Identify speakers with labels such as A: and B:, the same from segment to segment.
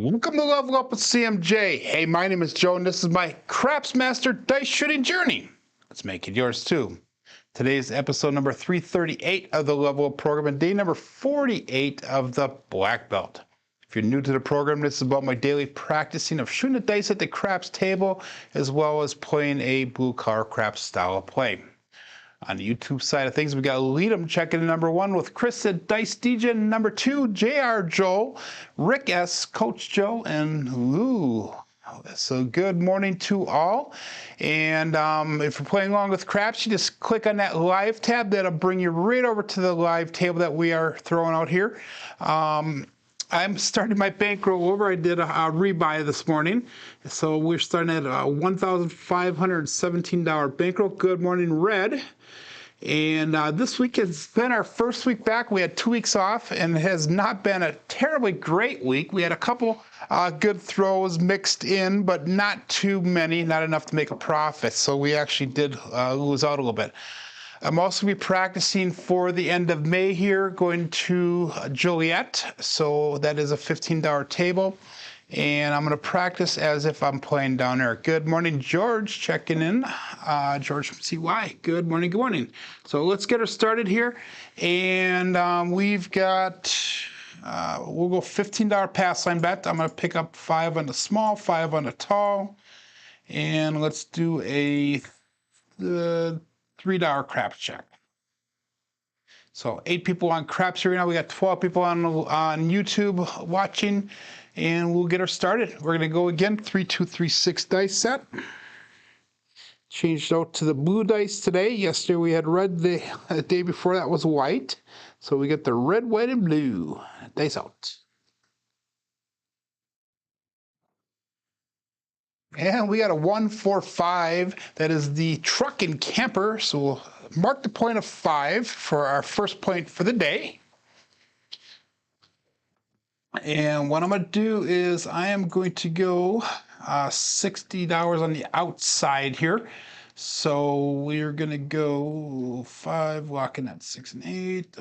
A: Welcome to Level Up with CMJ. Hey, my name is Joe, and this is my Craps Master dice shooting journey. Let's make it yours too. Today's episode number 338 of the Level Up program and day number 48 of the Black Belt. If you're new to the program, this is about my daily practicing of shooting the dice at the craps table, as well as playing a blue-collar craps style of play. On the YouTube side of things, we got Lead'em checking in number 1 with Chris at Dice DJ, number 2, JR Joel, Rick S, Coach Joe, and Lou. So good morning to all. And if you're playing along with Craps, you just click on that live tab. That'll bring you right over to the live table that we are throwing out here. I'm starting my bankroll over. I did a rebuy this morning. So we're starting at a $1,517 bankroll. Good morning, Red. And this week has been our first week back. We had 2 weeks off, and it has not been a terribly great week. We had a couple good throws mixed in, but not too many, not enough to make a profit. So we actually did lose out a little bit. I'm also going to be practicing for the end of May here, going to Joliet. So that is a $15 table. And I'm going to practice as if I'm playing down there. Good morning, George, checking in. George from CY. Good morning, good morning. So let's get her started here. And we've got, we'll go $15 pass line bet. I'm going to pick up 5 on the small, 5 on the tall. And let's do a $3 craps check. So 8 people on Crapsee right now. We got 12 people on YouTube watching. And we'll get her started. We're going to go again, 3-2-3-6 dice set. Changed out to the blue dice today. Yesterday we had red, the day before that was white. So we get the red, white, and blue. Dice out. And we got a 1-4-5. That is the truck and camper. So we'll mark the point of 5 for our first point for the day. And what I'm going to do is I am going to go $60 on the outside here. So we're going to go 5, locking at 6 and 8.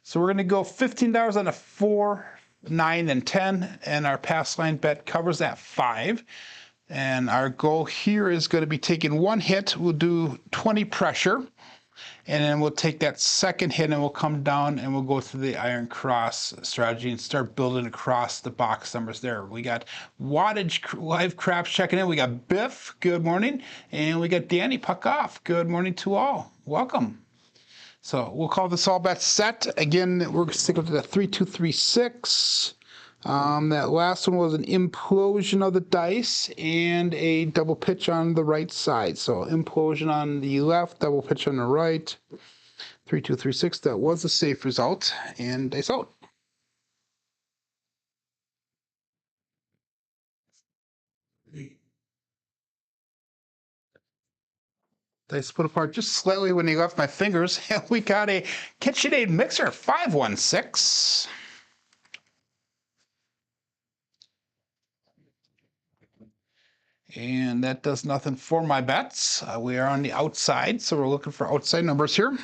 A: So we're going to go $15 on a 4, 9, and 10. And our pass line bet covers that 5. And our goal here is going to be taking 1 hit. We'll do 20 pressure. And then we'll take that second hit and we'll come down and we'll go through the iron cross strategy and start building across the box numbers there. We got Wattage Live Craps checking in. We got Biff, good morning. And we got Danny Puck Off. Good morning to all. Welcome. So we'll call this all bet set. Again, we're sticking to the 3-2-3-6. That last one was an implosion of the dice and a double pitch on the right side. So implosion on the left, double pitch on the right. 3-2-3-6, that was a safe result. And dice out. Dice split apart just slightly when he left my fingers. And we got a KitchenAid mixer, 516. And that does nothing for my bets. We are on the outside, so we're looking for outside numbers here. And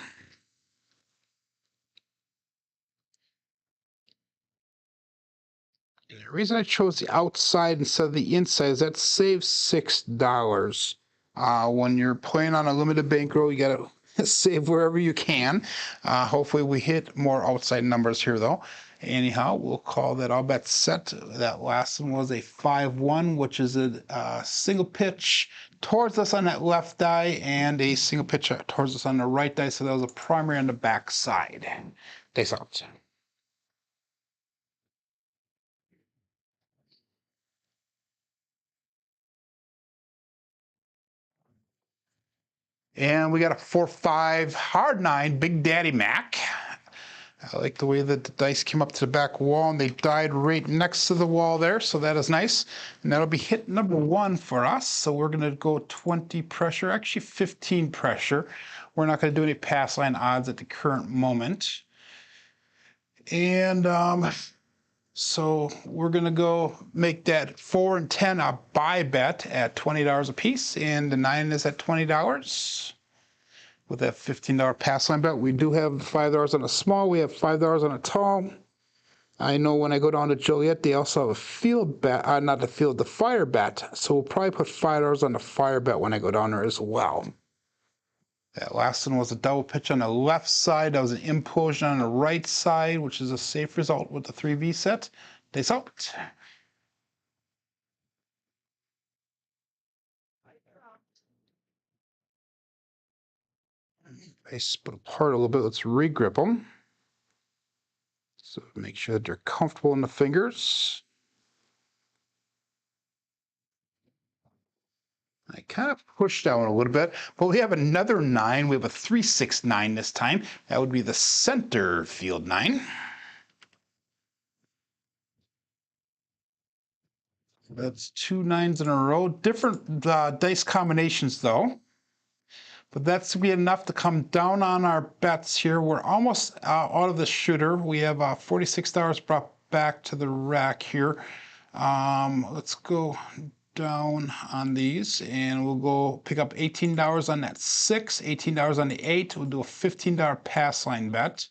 A: the reason I chose the outside instead of the inside is that saves $6. When you're playing on a limited bankroll, you got to save wherever you can. Hopefully we hit more outside numbers here, though. Anyhow, we'll call that all bet set. That last one was a 5-1, which is a single pitch towards us on that left die and a single pitch towards us on the right die. So that was a primary on the back side. Dice out. And we got a 4-5 hard 9 Big Daddy Mac. I like the way that the dice came up to the back wall and they died right next to the wall there, so that is nice. And that'll be hit number 1 for us. So we're going to go 20 pressure, actually 15 pressure. We're not going to do any pass line odds at the current moment. And so we're going to go make that 4 and 10 a buy bet at $20 a piece, and the 9 is at $20. With that $15 pass line bet, we do have $5 on a small, we have $5 on a tall. I know when I go down to Joliet, they also have a field bet, not the field, the fire bet. So we'll probably put $5 on the fire bet when I go down there as well. That last one was a double pitch on the left side. That was an implosion on the right side, which is a safe result with the 3V set. Days out. They split apart a little bit. Let's regrip them. So make sure that they're comfortable in the fingers. I kind of pushed down a little bit, but we have another 9. We have a 3-6-9 this time. That would be the center field 9. That's 2 9s in a row. Different dice combinations though. But that's going to be enough to come down on our bets here. We're almost out of the shooter. We have $46 brought back to the rack here. Let's go down on these, and we'll go pick up $18 on that 6, $18 on the 8. We'll do a $15 pass line bet.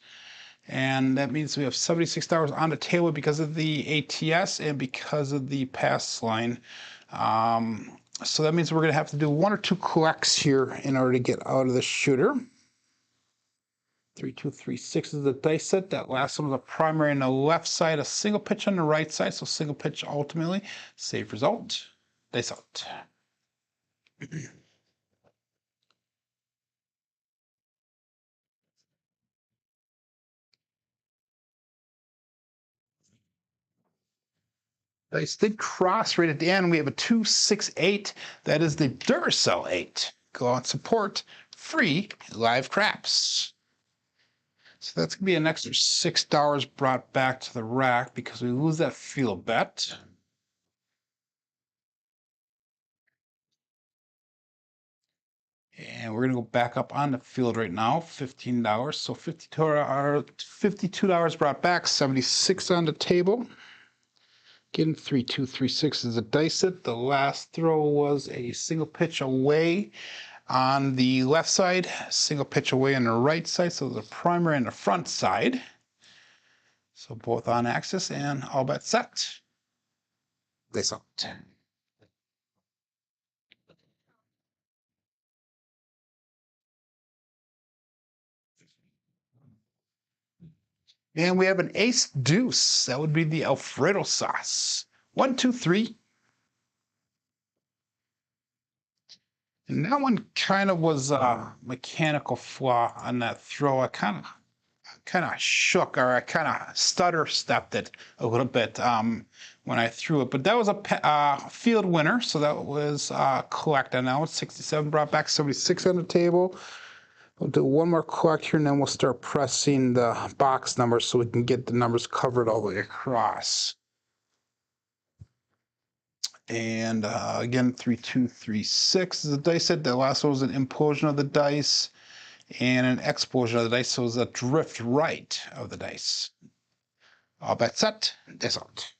A: And that means we have $76 on the table because of the ATS and because of the pass line. So that means we're going to have to do 1 or 2 collects here in order to get out of the shooter. 3, 2, 3, 6 is the dice set. That last one was a primary on the left side, a single pitch on the right side. So single pitch ultimately. Safe result. Dice out. Dice did cross right at the end. We have a 2, 6, 8. That is the Duracell 8. Go out, support free live craps. So that's going to be an extra $6 brought back to the rack because we lose that field bet. And we're going to go back up on the field right now, $15. So $52 brought back, 76 on the table. Again, 3, 2, 3, 6 is a dice set. The last throw was a single pitch away on the left side, single pitch away on the right side. So the primary and the front side. So both on axis and all bets set. Dice out. And we have an ace deuce. That would be the Alfredo sauce. 1, 2, 3. And that one kind of was a mechanical flaw on that throw. I kind of shook, or I kind of stutter stepped it a little bit when I threw it. But that was a field winner, so that was collect on that one. 67 brought back 76 on the table. We'll do one more collect here, and then we'll start pressing the box numbers so we can get the numbers covered all the way across. And again, 3, 2, 3, 6 is the dice set. The last one was an implosion of the dice and an explosion of the dice, so it was a drift right of the dice. All bets set, dice out.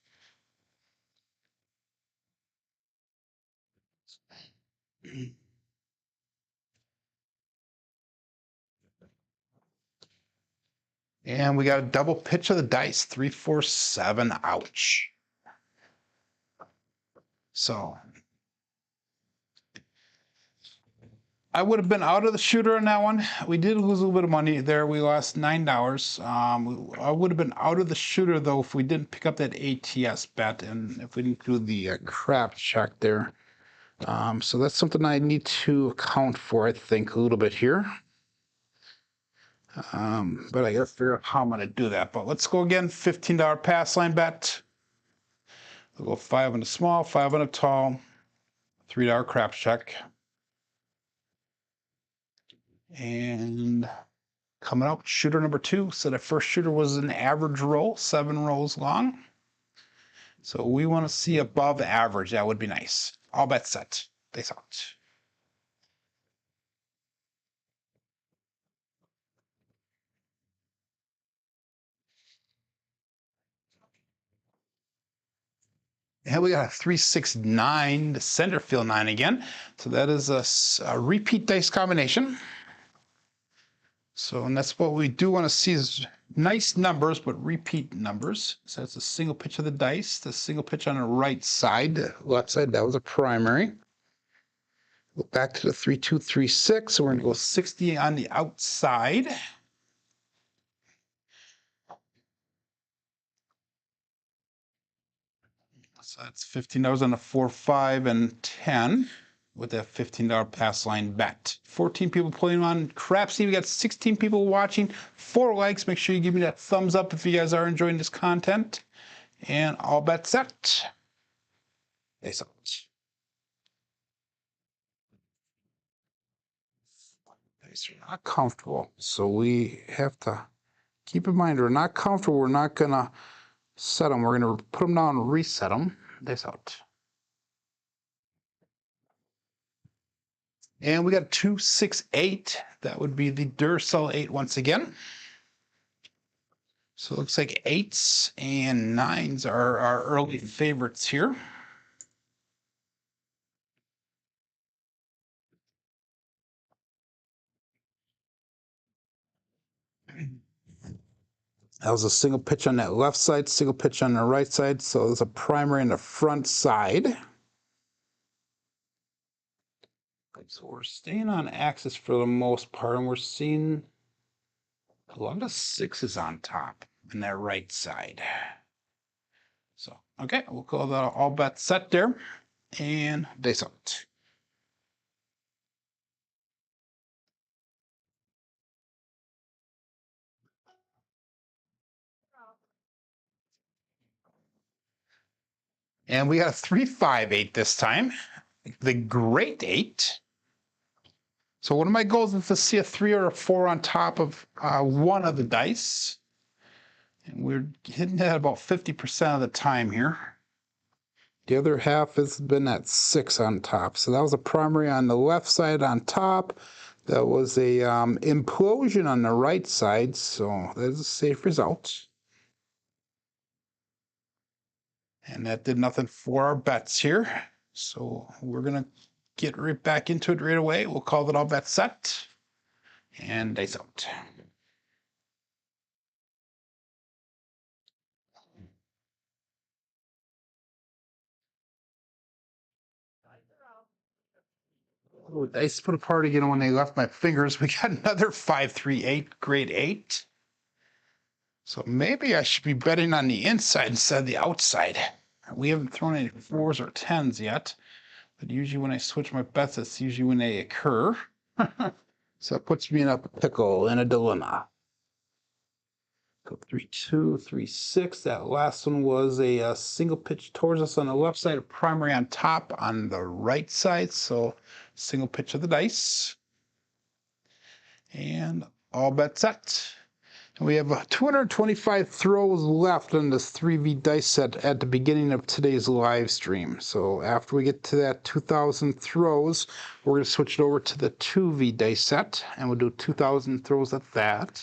A: And we got a double pitch of the dice, 3, 4, 7, ouch. So I would have been out of the shooter on that one. We did lose a little bit of money there. We lost $9. I would have been out of the shooter though if we didn't pick up that ATS bet and if we didn't do the crap check there. So that's something I need to account for, I think, a little bit here. But I gotta figure out how I'm gonna do that. But let's go again. $15 pass line bet. We'll go 5 on the small, 5 on the tall, $3 craps check. And coming up, shooter number 2. So the first shooter was an average roll, 7 rolls long. So we want to see above average. That would be nice. All bets set. Dice out. And we got a 3, 6, 9, the center field 9 again. So that is a repeat dice combination. So, and that's what we do want to see is nice numbers, but repeat numbers. So that's a single pitch of the dice. The single pitch on the right side, left side, that was a primary. Go back to the 3-2-3-6. So we're going to go 60 on the outside. So that's $15 on the 4, 5, and 10 with that $15 pass line bet. 14 people playing on Crapsee. We got 16 people watching, 4 likes. Make sure you give me that thumbs up if you guys are enjoying this content. And all bets set. Face out. Dice are not comfortable, so we have to keep in mind we're not comfortable. We're not going to set them. We're going to put them down and reset them. Dice out. And we got 2, 6, 8. That would be the Duracell 8 once again. So it looks like 8s and 9s are our early favorites here. That was a single pitch on that left side, single pitch on the right side. So there's a primary on the front side. So we're staying on axis for the most part, and we're seeing a lot of 6s on top on that right side. So, okay, we'll call that all bets set there, and dice out. And we got a 3, 5, 8 this time, the great 8. So one of my goals is to see a 3 or a 4 on top of one of the dice. And we're hitting that about 50% of the time here. The other half has been at 6 on top. So that was a primary on the left side on top. That was a implosion on the right side. So that's a safe result. And that did nothing for our bets here. So we're going to get right back into it right away. We'll call it all bets set. And dice out. Oh, dice put apart again when they left my fingers. We got another 5, 3, 8, grade 8. So maybe I should be betting on the inside instead of the outside. We haven't thrown any 4s or 10s yet. But usually when I switch my bets, that's usually when they occur. So it puts me in a pickle, in a dilemma. Go 3, 2, 3, 6. That last one was a single pitch towards us on the left side, a primary on top on the right side. So single pitch of the dice. And all bets set. And we have 225 throws left on this 3V dice set at the beginning of today's live stream. So after we get to that 2,000 throws, we're going to switch it over to the 2V dice set, and we'll do 2,000 throws at that.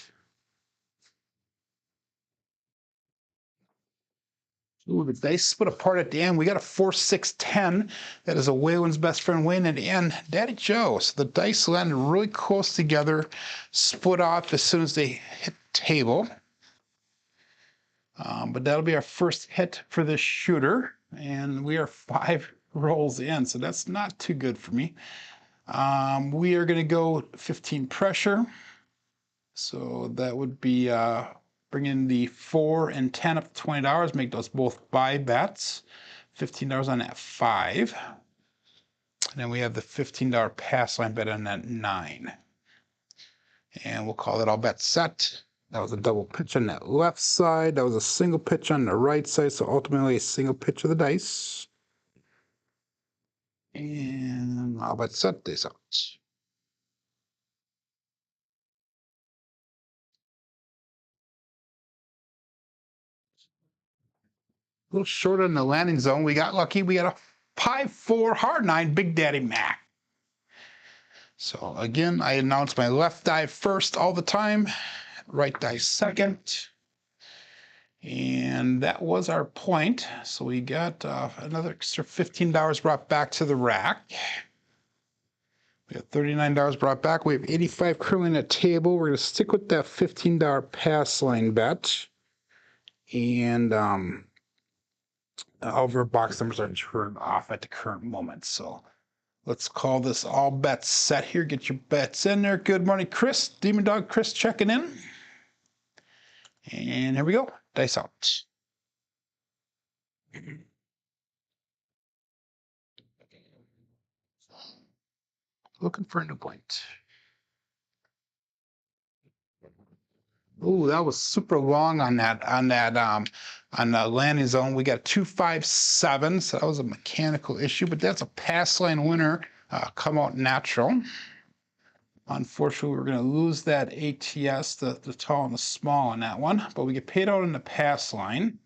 A: Ooh, the dice split apart at the end. We got a 4, 6, 10. That is a Waylon's best friend Wayne at the end. Daddy Joe. So the dice landed really close together, split off as soon as they hit the table. But that'll be our first hit for this shooter. And we are 5 rolls in, so that's not too good for me. We are going to go 15 pressure. So that would be bring in the 4 and 10 up to $20, make those both buy bets. $15 on that 5. And then we have the $15 pass line bet on that 9. And we'll call it all bets set. That was a double pitch on that left side. That was a single pitch on the right side. So ultimately a single pitch of the dice. And all bets set, this out. A little short on the landing zone. We got lucky. We got a 5-4 hard 9 Big Daddy Mac. So again, I announce my left die first all the time, right die second. And that was our point. So we got another extra $15 brought back to the rack. We have $39 brought back. We have 85 currently in the table. We're going to stick with that $15 pass line bet. And all of our box numbers are turned off at the current moment. So let's call this all bets set here. Get your bets in there. Good morning, Chris. Demon Dog Chris checking in. And here we go. Dice out. Looking for a new point. Oh, that was super long on the landing zone. We got 257, so that was a mechanical issue, but that's a pass line winner. Come out natural. Unfortunately, we're going to lose that ATS, the tall and the small on that one, but we get paid out in the pass line.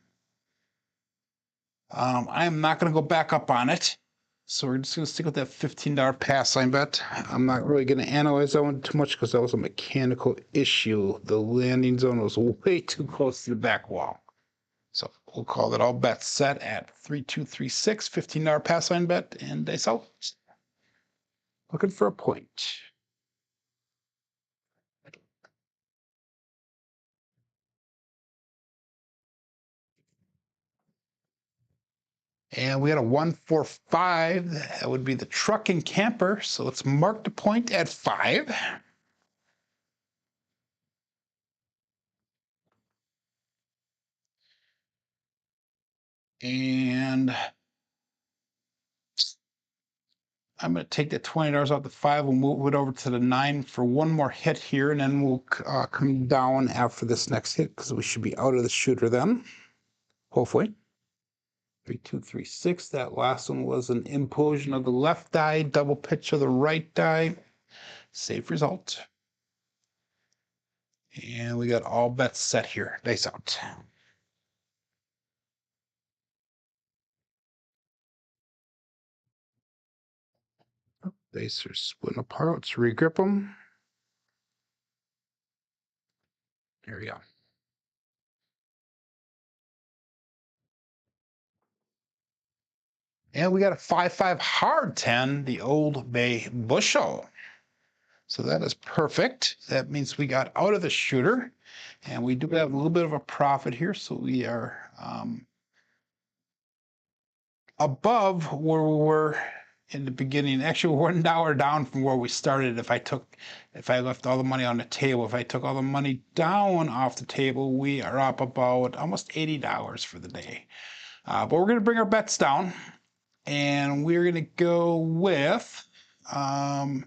A: I am not going to go back up on it. So we're just going to stick with that $15 pass line bet. I'm not really going to analyze that one too much because that was a mechanical issue. The landing zone was way too close to the back wall. So we'll call that all bets set at 3236, $15 pass line bet, and dice out. Looking for a point. And we had a 145. That would be the truck and camper. So let's mark the point at 5. And I'm going to take that $20 off the 5. We'll move it over to the 9 for one more hit here, and then we'll come down after this next hit because we should be out of the shooter then, hopefully. 3236. That last one was an implosion of the left die, double pitch of the right die. Safe result. And we got all bets set here. Dice out. Dice are splitting apart. Let's regrip them. Here we go. And we got a 5-5 hard 10, the Old Bay Bushel. So that is perfect. That means we got out of the shooter, and we do have a little bit of a profit here. So we are above where we were in the beginning. Actually, we're $1 down from where we started. If I left all the money on the table, if I took all the money down off the table, we are up about almost $80 for the day. But we're going to bring our bets down, and we're going to go with $18.6,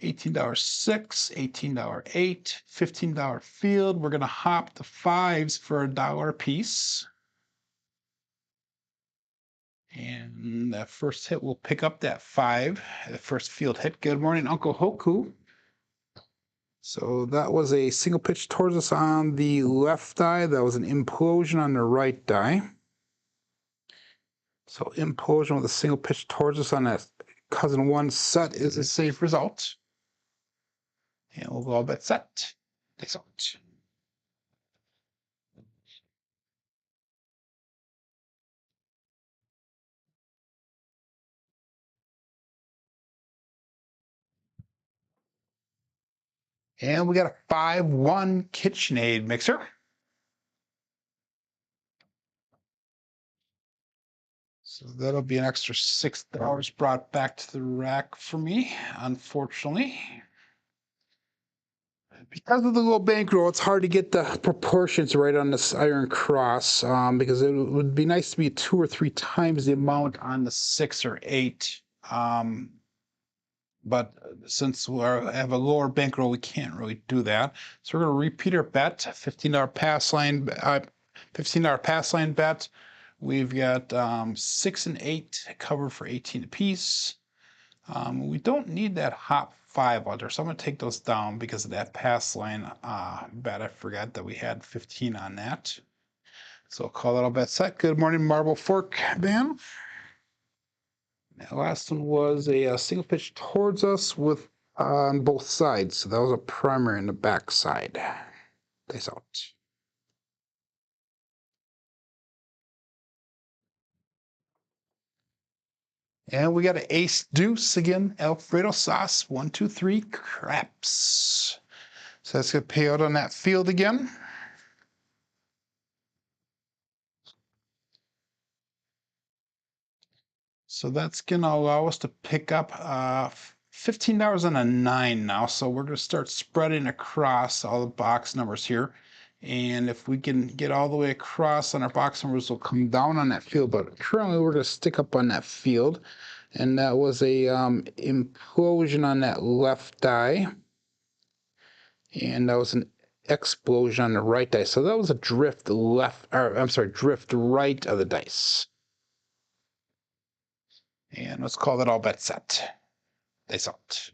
A: $18.8, $15 field. We're going to hop the 5s for $1 a piece. And that first hit will pick up that 5, the first field hit. Good morning, Uncle Hoku. So that was a single pitch towards us on the left die. That was an implosion on the right die. So implosion with a single pitch towards us on that cousin 1 set is a safe result. And we'll go all bet set. Dice out. And we got a 5-1 KitchenAid mixer. So that'll be an extra $6 brought back to the rack for me, unfortunately. Because of the low bankroll, it's hard to get the proportions right on this Iron Cross because it would be nice to be 2 or 3 times the amount on the 6 or 8. But since we have a lower bankroll, we can't really do that. So we're going to repeat our bet, $15 pass line bet. We've got 6 and 8 covered for 18 apiece. We don't need that hop 5 out there, so I'm going to take those down because of that pass line bet. I forgot that we had 15 on that. So I'll call that all bet set. Good morning, Marble Fork Band. That last one was a single pitch towards us with on both sides. So that was a primary in the back side. Dice out. And we got an ace deuce again, Alfredo sauce, 1, 2, 3, craps. So that's going to pay out on that field again. So that's going to allow us to pick up $15 on a 9 now. So we're going to start spreading across all the box numbers here. And if we can get all the way across on our box numbers, we'll come down on that field. But currently we're going to stick up on that field. And that was a implosion on that left die. And that was an explosion on the right dice. So that was a drift left, or I'm sorry, drift right of the dice. And let's call that all bet set. Dice out.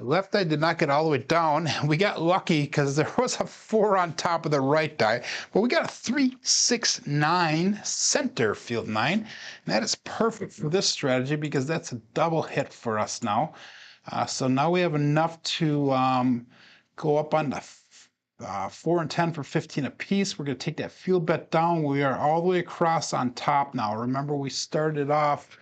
A: Left die did not get all the way down. We got lucky because there was a 4 on top of the right die, but we got a 3, 6, 9 center field 9. And that is perfect for this strategy because that's a double hit for us now. So now we have enough to go up on the 4 and 10 for 15 apiece. We're going to take that field bet down. We are all the way across on top now. Remember, we started off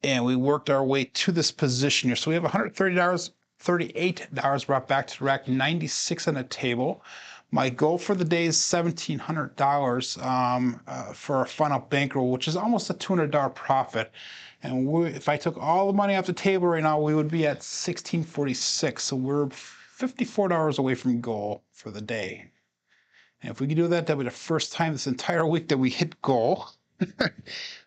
A: and we worked our way to this position here. So we have $130, $38 brought back to the rack, 96 on the table. My goal for the day is $1,700 for our final bankroll, which is almost a $200 profit. And if I took all the money off the table right now, we would be at $1,646. So we're $54 away from goal for the day. And if we could do that, that would be the first time this entire week that we hit goal.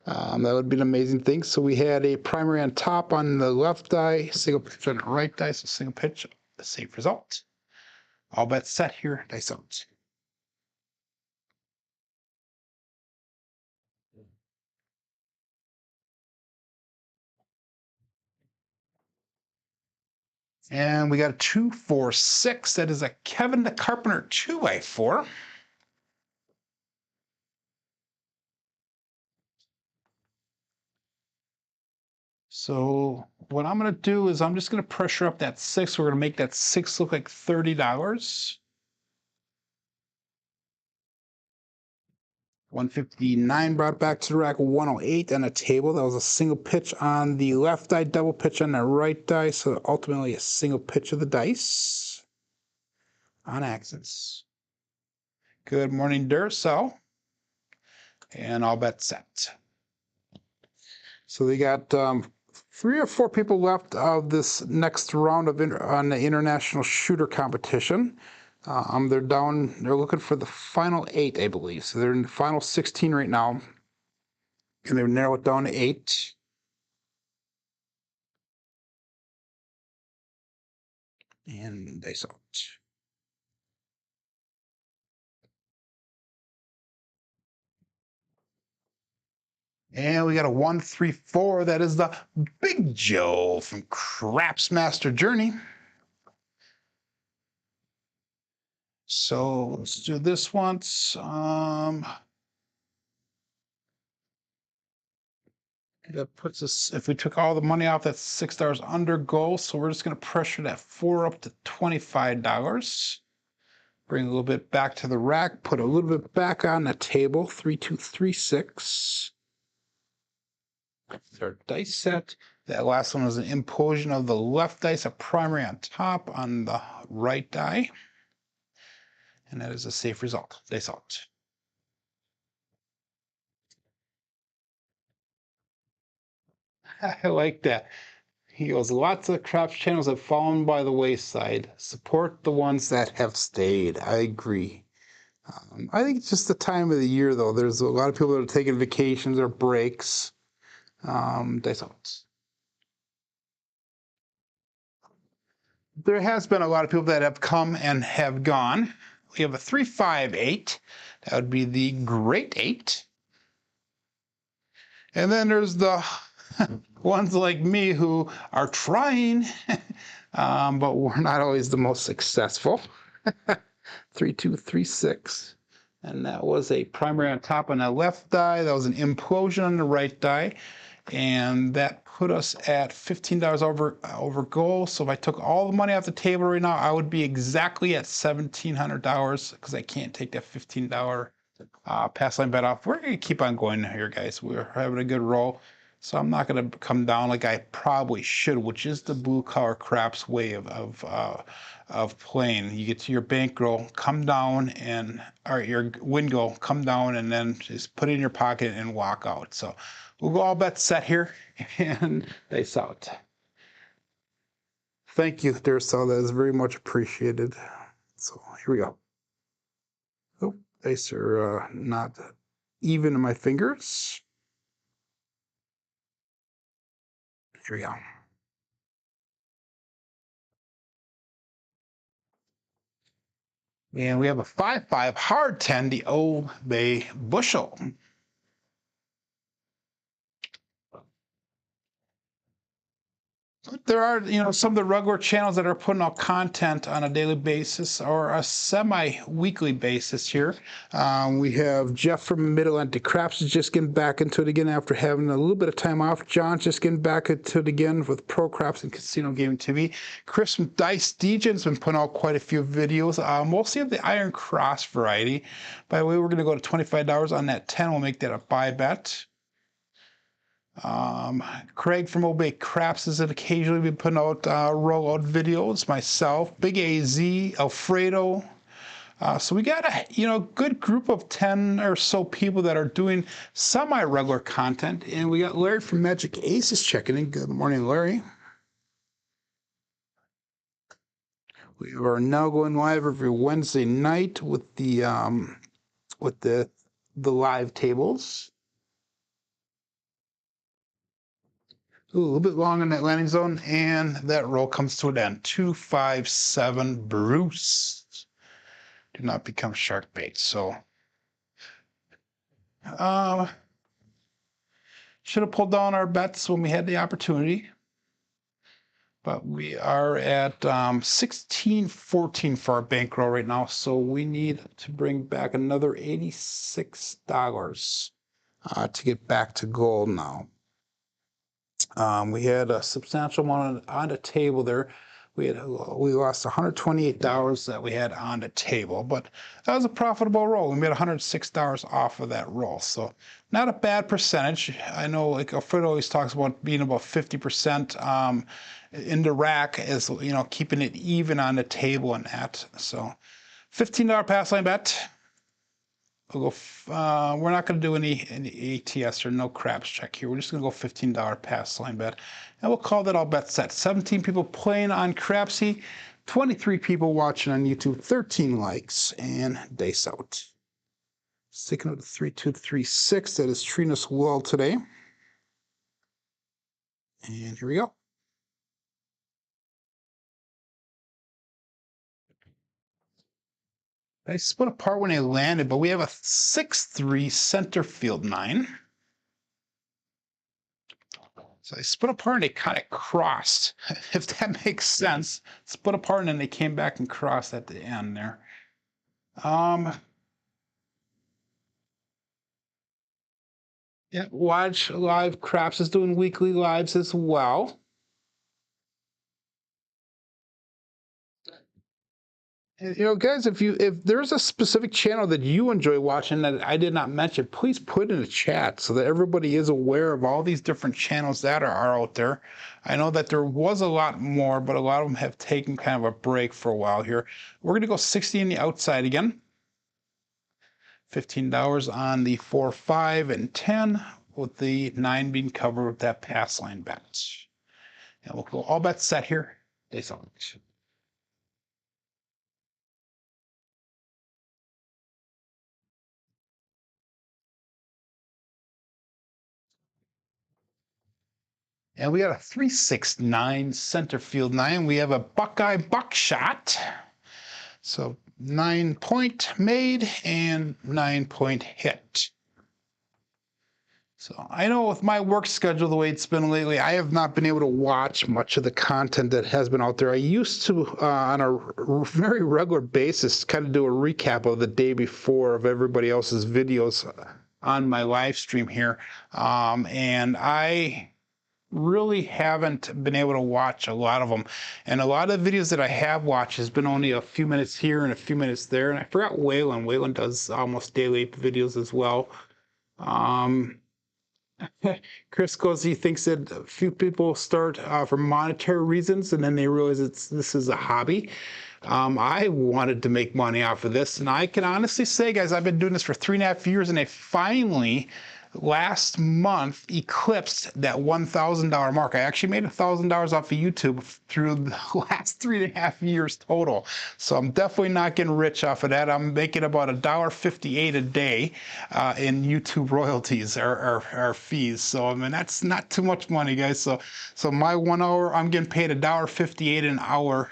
A: That would be an amazing thing. So we had a primary on top on the left die, single pitch on the right die, so single pitch, the safe result. All bets set here, dice out. And we got a 2, 4, 6. That is a Kevin the Carpenter 2x4. So what I'm going to do is I'm just going to pressure up that 6. We're going to make that 6 look like $30. 159 brought back to the rack, 108 on a table. That was a single pitch on the left die, double pitch on the right die. So ultimately a single pitch of the dice on axis. Good morning, Duracell. And all bets set. So they got 3 or 4 people left of this next round of on the international shooter competition. They're looking for the final 8, I believe. So they're in the final 16 right now. And they've narrowed it down to 8. And dice out. And we got a 1, 3, 4. That is the Big Joe from Craps Master Journey. So let's do this once. That puts us, if we took all the money off, that's $6 under goal. So we're just going to pressure that 4 up to $25. Bring a little bit back to the rack, put a little bit back on the table. 3, 2, 3, 6. Third dice set. That last one was an implosion of the left dice, a primary on top on the right die. And that is a safe result. Dice out. I like that. He goes, lots of craps channels have fallen by the wayside. Support the ones that have stayed. I agree. I think it's just the time of the year, though. There's a lot of people that are taking vacations or breaks. Dice out. There has been a lot of people that have come and have gone. We have a 3, 5, 8. That would be the Great 8. And then there's the ones like me who are trying, but we're not always the most successful. 3, 2, 3, 6. And that was a primary on top on the left die. That was an implosion on the right die. and that put us at $15 over goal. So if I took all the money off the table right now, I would be exactly at $1,700 because I can't take that $15 pass line bet off. We're going to keep on going here, guys. We're having a good roll. So I'm not going to come down like I probably should, which is the blue collar craps way of playing. You get to your bankroll, come down, or your win goal, come down, and then just put it in your pocket and walk out. So we'll go all bets set here and dice out. Thank you, dear Sal. That is very much appreciated. So here we go. Oh, dice are not even in my fingers. Here we go. And we have a 5-5 hard 10, the Old Bay Bushel. There are, some of the regular channels that are putting out content on a daily basis or a semi-weekly basis here. We have Jeff from Mid-Atlantic Crapsee is just getting back into it again after having a little bit of time off. John's just getting back into it again with Pro Craps and Casino Gaming TV. Chris from Dice DJ has been putting out quite a few videos, mostly of the Iron Cross variety. By the way, we're going to go to $25 on that 10. We'll make that a buy bet. Craig from Obey Craps has occasionally been putting out rollout videos. Myself, Big AZ, Alfredo. So we got a good group of 10 or so people that are doing semi-regular content, and we got Larry from Magic Aces checking in. Good morning, Larry. We are now going live every Wednesday night with the live tables. Ooh, a little bit long in that landing zone, and that roll comes to an end. 257 Bruce. Do not become shark bait. So, should have pulled down our bets when we had the opportunity, but we are at 16-14 for our bankroll right now. So we need to bring back another $86 to get back to gold now. We had a substantial amount on the table there. We lost $128 that we had on the table, but that was a profitable roll. We made $106 off of that roll, so not a bad percentage. I know, like Alfredo always talks about being about 50% in the rack, as keeping it even on the table and that. So, $15 pass line bet. We'll go. We're not going to do any ATS or no craps check here. We're just going to go $15 pass line bet, and we'll call that all bets set. 17 people playing on Crapsee, 23 people watching on YouTube, 13 likes, and dice out. Sticking with the 3236. That is treating us well today. And here we go. I split apart when they landed, but we have a 6-3 center field 9. So they split apart and they kind of crossed, if that makes sense. Split apart and then they came back and crossed at the end there. Yeah, watch live. Craps is doing weekly lives as well. Guys, if there's a specific channel that you enjoy watching that I did not mention, please put in the chat so that everybody is aware of all these different channels that are out there. I know that there was a lot more, but a lot of them have taken kind of a break for a while here. We're going to go 60 in the outside again. $15 on the 4, 5, and 10, with the 9 being covered with that pass line bet. And we'll go all bets set here. Days on. And we got a 369 center field 9. We have a Buckeye buckshot. So 9-point made and 9-point hit. So I know with my work schedule the way it's been lately, I have not been able to watch much of the content that has been out there. I used to, on a very regular basis, kind of do a recap of the day before of everybody else's videos on my live stream here. And I really haven't been able to watch a lot of them. And a lot of videos that I have watched has been only a few minutes here and a few minutes there. And I forgot Waylon. Waylon does almost daily videos as well. Um, Chris goes, he thinks that a few people start for monetary reasons and then they realize this is a hobby. I wanted to make money off of this, and I can honestly say, guys, I've been doing this for 3.5 years, and I finally last month eclipsed that $1,000 mark. I actually made $1,000 off of YouTube through the last 3.5 years total. So I'm definitely not getting rich off of that. I'm making about $1.58 a day in YouTube royalties or fees. So I mean that's not too much money, guys. So my 1 hour, I'm getting paid $1.58 an hour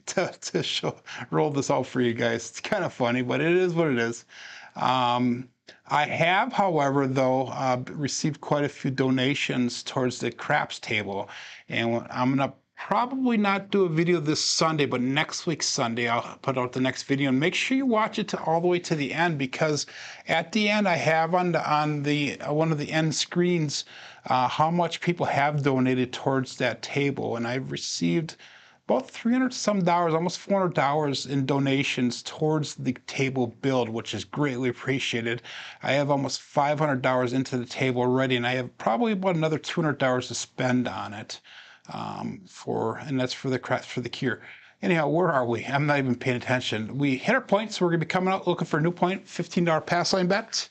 A: to roll this out for you guys. It's kind of funny, but it is what it is. I have, however, though, received quite a few donations towards the craps table, and I'm gonna probably not do a video this Sunday, but next week Sunday I'll put out the next video. And make sure you watch it all the way to the end, because at the end I have on the one of the end screens how much people have donated towards that table, and I've received about $300 some dollars, almost $400 in donations towards the table build, which is greatly appreciated. I have almost $500 into the table already, and I have probably about another $200 to spend on it. And that's for the cure. Anyhow, where are we? I'm not even paying attention. We hit our point, so we're gonna be coming out looking for a new point, $15 pass line bet.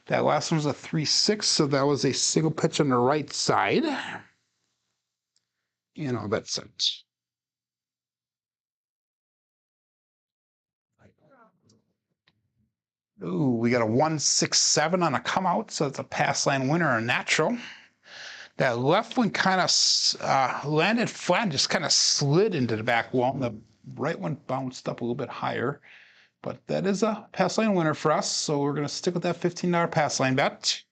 A: That last one was a 3-6, so that was a single pitch on the right side. And all bet set. Ooh, we got a 1-6-7 on a come out, so it's a pass line winner, a natural. That left one kind of landed flat and just kind of slid into the back wall. The right one bounced up a little bit higher, but that is a pass line winner for us. So we're going to stick with that $15 pass line bet.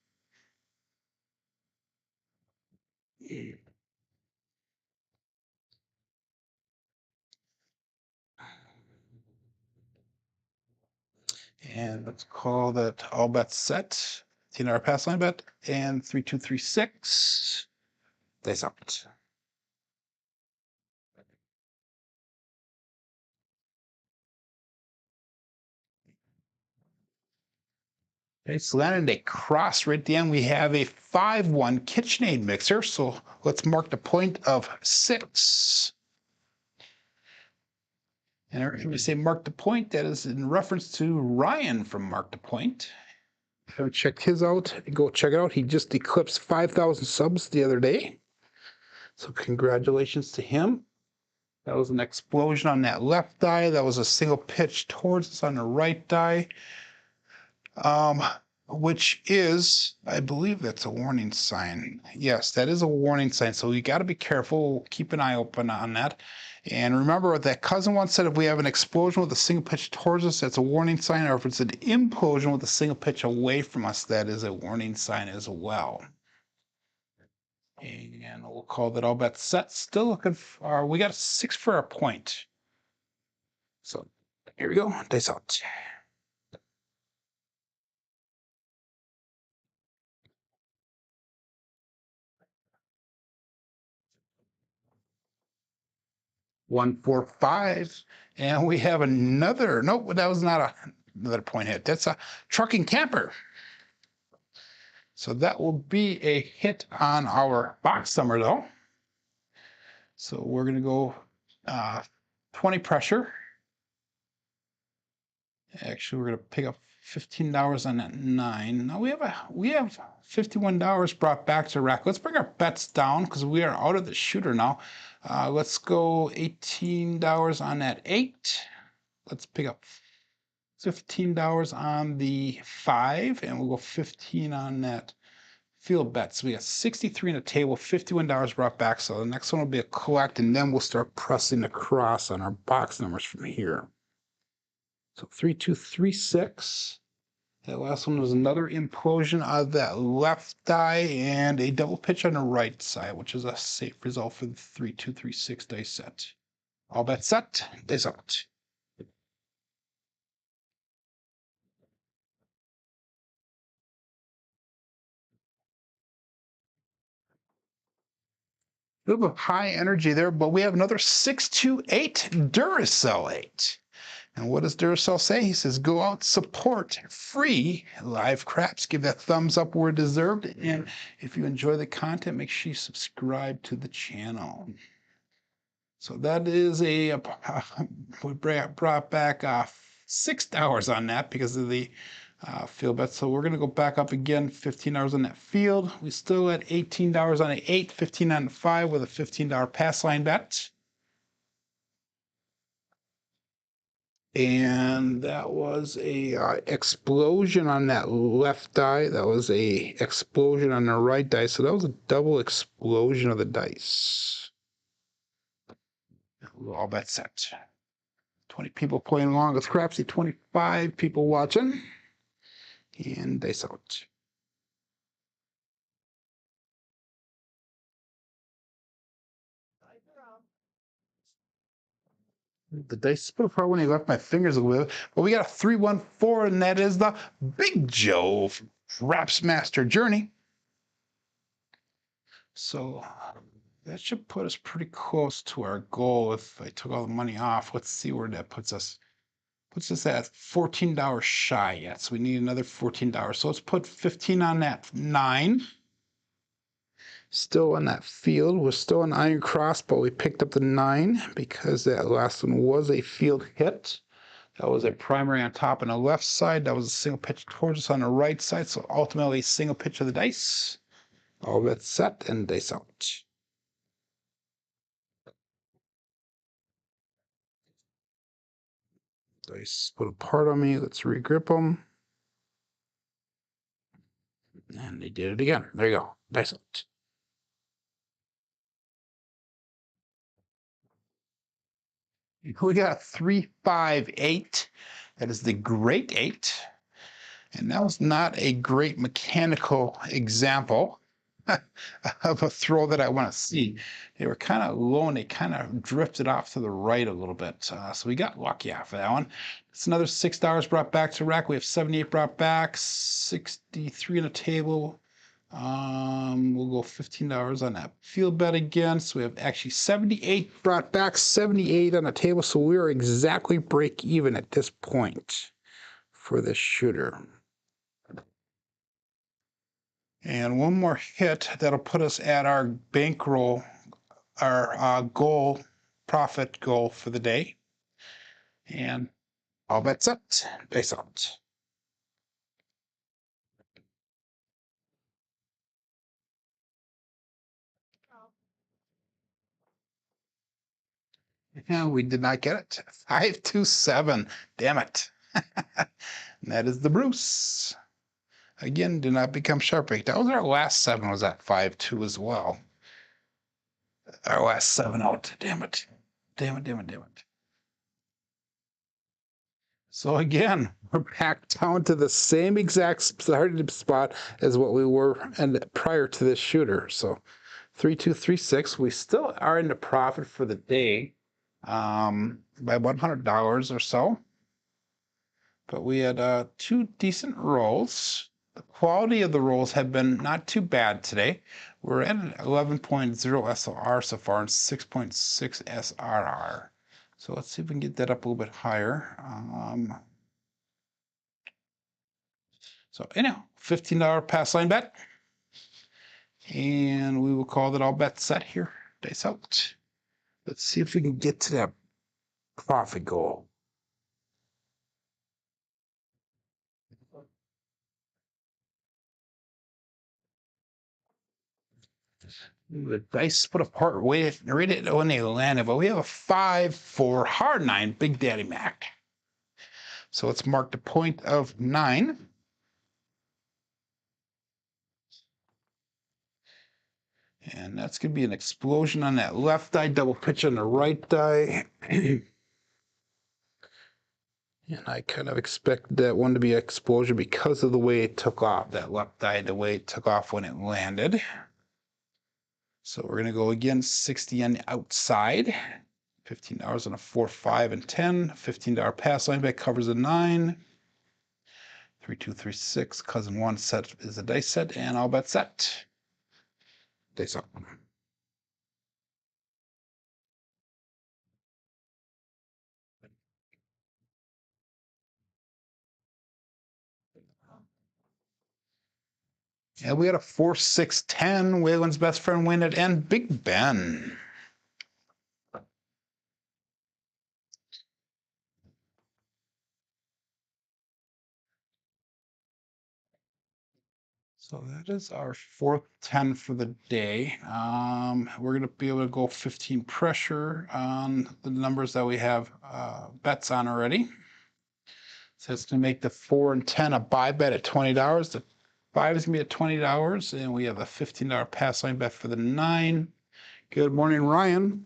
A: And let's call that all bets set. $15 pass line bet and 3236. Dice out. Okay, so landed a cross right at the end. We have a 5-1 KitchenAid mixer. So let's mark the point of 6. And every time we say mark the point, that is in reference to Ryan from Mark the Point. If I checked his out, go check it out. He just eclipsed 5,000 subs the other day. So congratulations to him. That was an explosion on that left die. That was a single pitch towards us on the right die. Which is, I believe that's a warning sign. Yes, that is a warning sign. So you got to be careful. Keep an eye open on that. And remember what that cousin once said, if we have an explosion with a single pitch towards us, that's a warning sign. Or if it's an implosion with a single pitch away from us, that is a warning sign as well. And we'll call that all bets set. Still looking for, we got a 6 for our point. So here we go. Dice out. One, 4, 5, and we have another. Nope, that was not another point hit. That's a trucking camper. So that will be a hit on our box number, though. So we're going to go 20 pressure. Actually, we're going to pick up $15 on that 9. Now we have $51 brought back to rack. Let's bring our bets down because we are out of the shooter now. Let's go $18 on that 8. Let's pick up $15 on the 5, and we'll go 15 on that field bet. So we got 63 in the table, $51 brought back. So the next one will be a collect, and then we'll start pressing across on our box numbers from here. So 3236. That last one was another implosion of that left die and a double pitch on the right side, which is a safe result for the 3236 dice set. All bets set, dice out. little bit of high energy there, but we have another 628 Duracell 8. And what does Duracell say? He says, go out, support free live craps. Give that thumbs up where deserved. And if you enjoy the content, make sure you subscribe to the channel. So that is we brought back $6 on that because of the field bet. So we're going to go back up again, $15 on that field. We still at $18 on an 8, $15 on a 5 with a $15 pass line bet. And that was a explosion on that left die. That was a explosion on the right die. So that was a double explosion of the dice. All bet set. 20 people playing along with Crapsee, 25 people watching. And dice out. The dice split apart when he left my fingers a little bit. But we got a 314, and that is the Big Joe from Crapsmaster Journey. So that should put us pretty close to our goal if I took all the money off. Let's see where that puts us. Puts us at $14 shy yet. So we need another $14. So let's put 15 on that 9. Still on that field. We're still on iron cross, but we picked up the 9 because that last one was a field hit. That was a primary on top on the left side. That was a single pitch towards us on the right side. So ultimately, single pitch of the dice. All bet set and dice out. Dice split apart on me. Let's regrip them. And they did it again. There you go. Dice out. We got 358. That is the great 8. And that was not a great mechanical example of a throw that I want to see. They were kind of low and they kind of drifted off to the right a little bit. So we got lucky off of that one. It's another $6 brought back to rack. We have 78 brought back, 63 on the table. We'll go $15 on that field bet again. So we have actually 78 brought back, 78 on the table. So we are exactly break even at this point for this shooter. And one more hit that'll put us at our bankroll, our goal, profit goal for the day. And all bets set, dice out. And we did not get it. 527. Damn it. And that is the Bruce. Again, do not become sharp break. That was our last 7 was at 5-2 as well. Our last 7 out. Damn it. Damn it, damn it, damn it. So again, we're back down to the same exact starting spot as what we were and prior to this shooter. So 3236. We still are in the profit for the day by $100 or so. But we had 2 decent rolls. The quality of the rolls have been not too bad today. We're at an 11.0 SLR so far and 6.6 SRR. So let's see if we can get that up a little bit higher. So anyhow, $15 pass line bet. And we will call that all bets set here. Dice out. Let's see if we can get to that profit goal. The dice split apart right when they landed, but we have a 5-4 hard 9 Big Daddy Mac. So let's mark the point of 9. And that's going to be an explosion on that left die, double pitch on the right die. And I kind of expect that one to be an explosion because of the way it took off, that left die, the way it took off when it landed. So we're going to go again, 60 on the outside. $15 on a 4, 5, and 10. $15 pass line bet covers a 9. 3, 2, 3, 6. Cousin 1 set is a dice set, and all bet set. Dice up. And we got a 4, 6, 10. Waylon's best friend win it, and Big Ben. So that is our fourth 10 for the day. We're going to be able to go 15 pressure on the numbers that we have bets on already. So it's going to make the 4 and 10 a buy bet at $20. The 5 is going to be at $20, and we have a $15 pass line bet for the 9. Good morning, Ryan.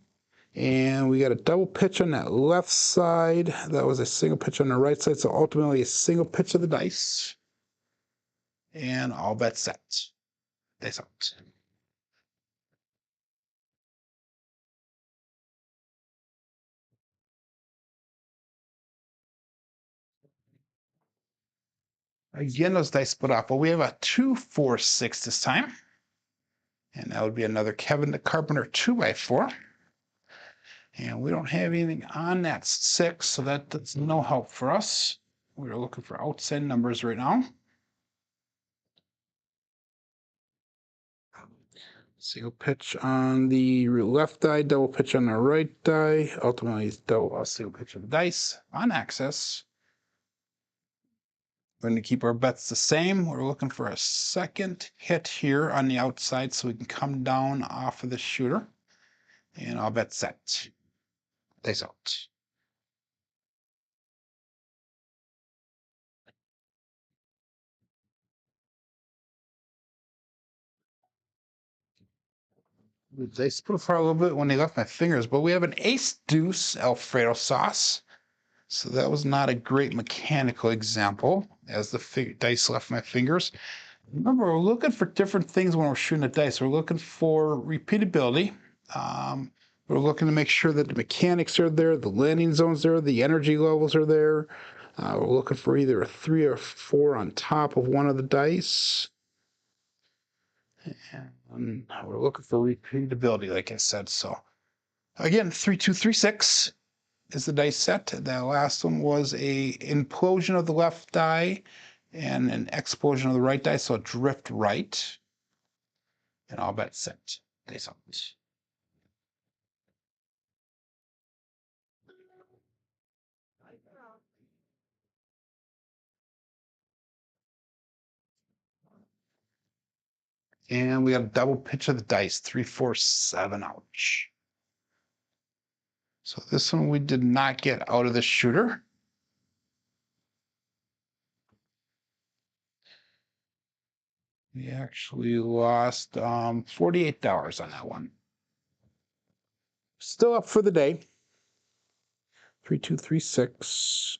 A: And we got a double pitch on that left side. That was a single pitch on the right side. So ultimately a single pitch of the dice. And all bets set. Dice out. Again, those dice split off. Well, we have a 2, 4, 6 this time. And that would be another Kevin the Carpenter 2x4. And we don't have anything on that 6, so that's no help for us. We're looking for outside numbers right now. Single pitch on the left die, double pitch on the right die. Ultimately, double single pitch of the dice on access. We're going to keep our bets the same. We're looking for a second hit here on the outside so we can come down off of the shooter. And all bets set. Dice out. They split apart a little bit when they left my fingers, but we have an ace deuce Alfredo sauce. So that was not a great mechanical example as the dice left my fingers. Remember, we're looking for different things when we're shooting the dice. We're looking for repeatability. We're looking to make sure that the mechanics are there, the landing zones are there, the energy levels are there. We're looking for either a 3 or 4 on top of one of the dice. And we're looking for repeatability, like I said. So again, 3, 2, 3, 6 is the dice set. The last one was a implosion of the left die and an explosion of the right die, so a drift right. And all bets set. Dice out. And we got a double pitch of the dice, 3, 4, 7. Ouch. So this one we did not get out of the shooter. We actually lost $48 on that one. Still up for the day. 3, 2, 3, 6.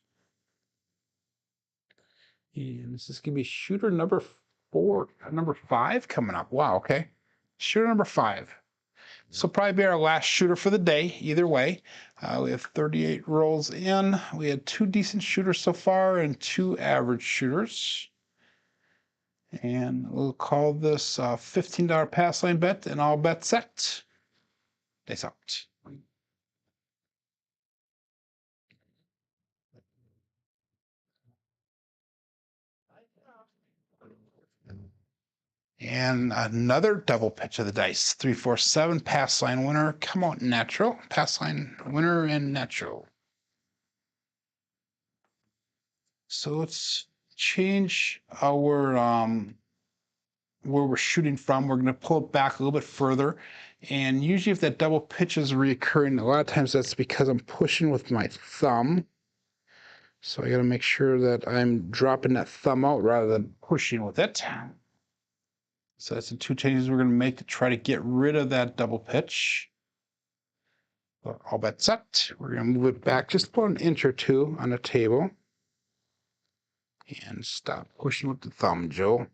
A: And this is going to be shooter number 5 coming up. Wow, okay. Shooter number 5. So probably be our last shooter for the day, either way. We have 38 rolls in. We had 2 decent shooters so far and 2 average shooters. And we'll call this a $15 pass line bet and all bets set. Dice out. And another double pitch of the dice. 3, 4, 7 pass line winner. Come out natural. Pass line winner and natural. So let's change our where we're shooting from. We're going to pull it back a little bit further. And usually if that double pitch is reoccurring, a lot of times that's because I'm pushing with my thumb. So I got to make sure that I'm dropping that thumb out rather than pushing with it. So that's the 2 changes we're going to make to try to get rid of that double pitch. All bets set. We're going to move it back just about an inch or 2 on the table. And stop pushing with the thumb, Joe.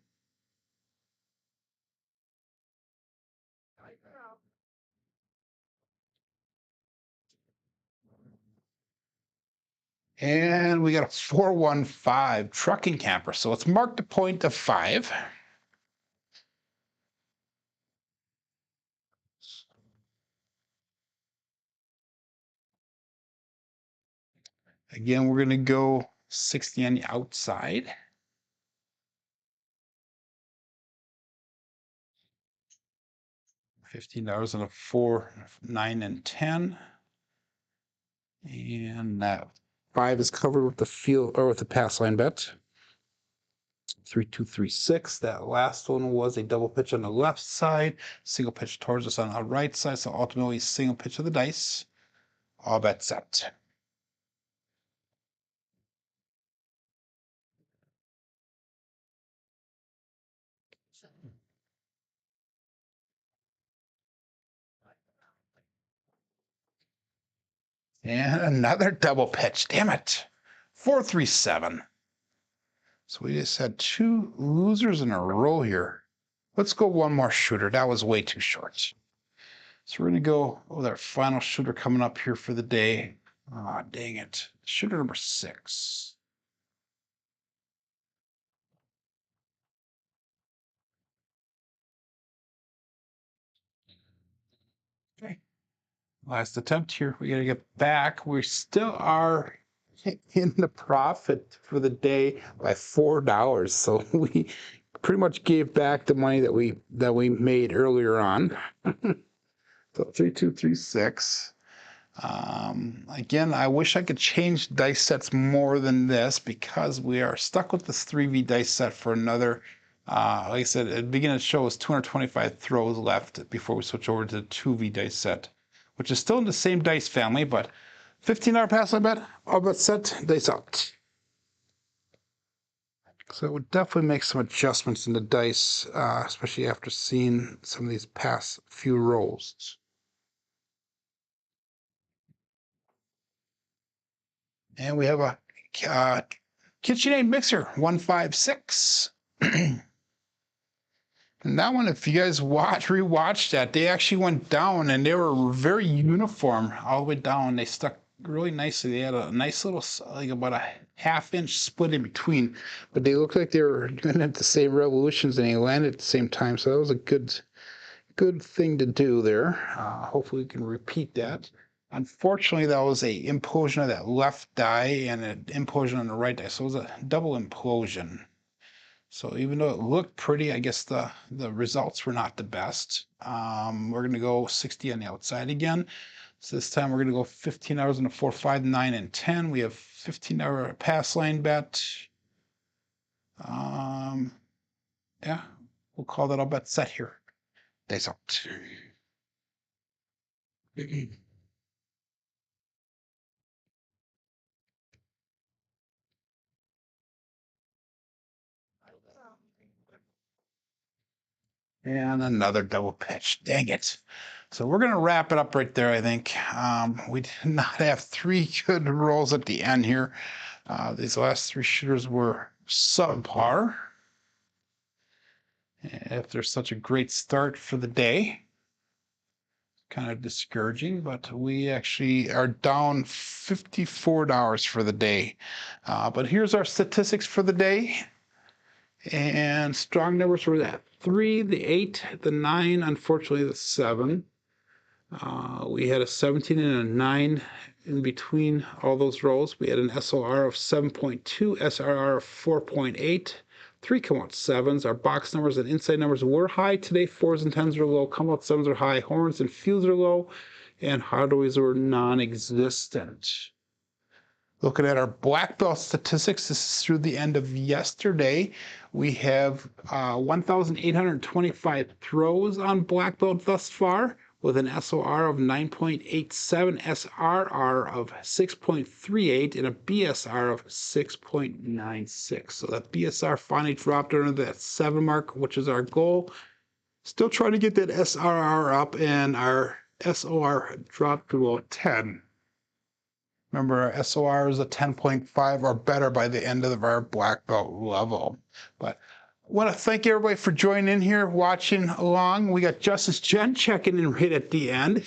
A: And we got a 415 trucking camper. So let's mark the point of 5. Again, we're going to go 60 on the outside. $15 on a 4, 9, and 10. And that 5 is covered with the field or with the pass line bet. 3, 2, 3, 6. That last one was a double pitch on the left side, single pitch towards us on the right side. So ultimately, single pitch of the dice. All bets set. And another double pitch. Damn it. 4, 3, 7. So we just had 2 losers in a row here. Let's go one more shooter. That was way too short. So we're going to go with our final shooter coming up here for the day. Ah, dang it. Shooter number 6. Okay. Last attempt here. We got to get back. We still are in the profit for the day by $4. So we pretty much gave back the money that we made earlier on. So 3, 2, 3, 6. Again, I wish I could change dice sets more than this because we are stuck with this 3V dice set for another. Like I said, at the beginning of the show, was 225 throws left before we switch over to the 2V dice set, which is still in the same dice family, but $15 pass line bet, all bet set, dice out. So it would definitely make some adjustments in the dice, especially after seeing some of these past few rolls. And we have a KitchenAid mixer 156. And that one, if you guys rewatched that, they actually went down and they were very uniform all the way down. They stuck really nicely. They had a nice little, like about a half-inch split in between, but they looked like they were doing at the same revolutions and they landed at the same time. So that was a good thing to do there. Hopefully we can repeat that. Unfortunately, that was a implosion of that left die and an implosion on the right die. So it was a double implosion. So even though it looked pretty, I guess the results were not the best. We're going to go 60 on the outside again. So this time we're going to go $15 on the 4, 5, 9, and 10. We have $15 pass line bet. Yeah, we'll call that all bet set here. Days out. And another double pitch. Dang it. So we're going to wrap it up right there, I think. We did not have 3 good rolls at the end here. These last 3 shooters were subpar. After such a great start for the day. Kind of discouraging, but we actually are down $54 for the day. But here's our statistics for the day. And strong numbers were that 3, the 8, the 9, unfortunately the 7. We had a 17 and a 9 in between all those rolls. We had an SOR of 7.2, SRR of 4.8. 3 come out 7s. Our box numbers and inside numbers were high today. 4s and 10s are low. Come out 7s are high. Horns and fields are low. And hardways were non-existent. Looking at our black belt statistics, this is through the end of yesterday. We have 1,825 throws on black belt thus far, with an SOR of 9.87, SRR of 6.38, and a BSR of 6.96. So that BSR finally dropped under that 7 mark, which is our goal. Still trying to get that SRR up, and our SOR dropped to about 10. Remember, our SOR is a 10.5 or better by the end of our black belt level. But I want to thank everybody for joining in here, watching along. We got Justice Jen checking in right at the end.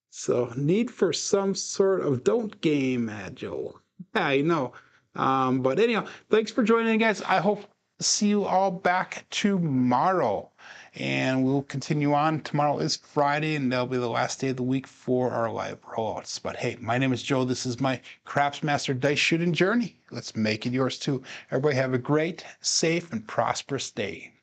A: So, need for some sort of don't game, Joel. Yeah, I know. But anyhow, thanks for joining in, guys. I hope to see you all back tomorrow. And we'll continue on. Tomorrow is Friday, and that'll be the last day of the week for our live rollouts. But hey, my name is Joe. This is my Crapsee Dice Shooting Journey. Let's make it yours too. Everybody have a great, safe, and prosperous day.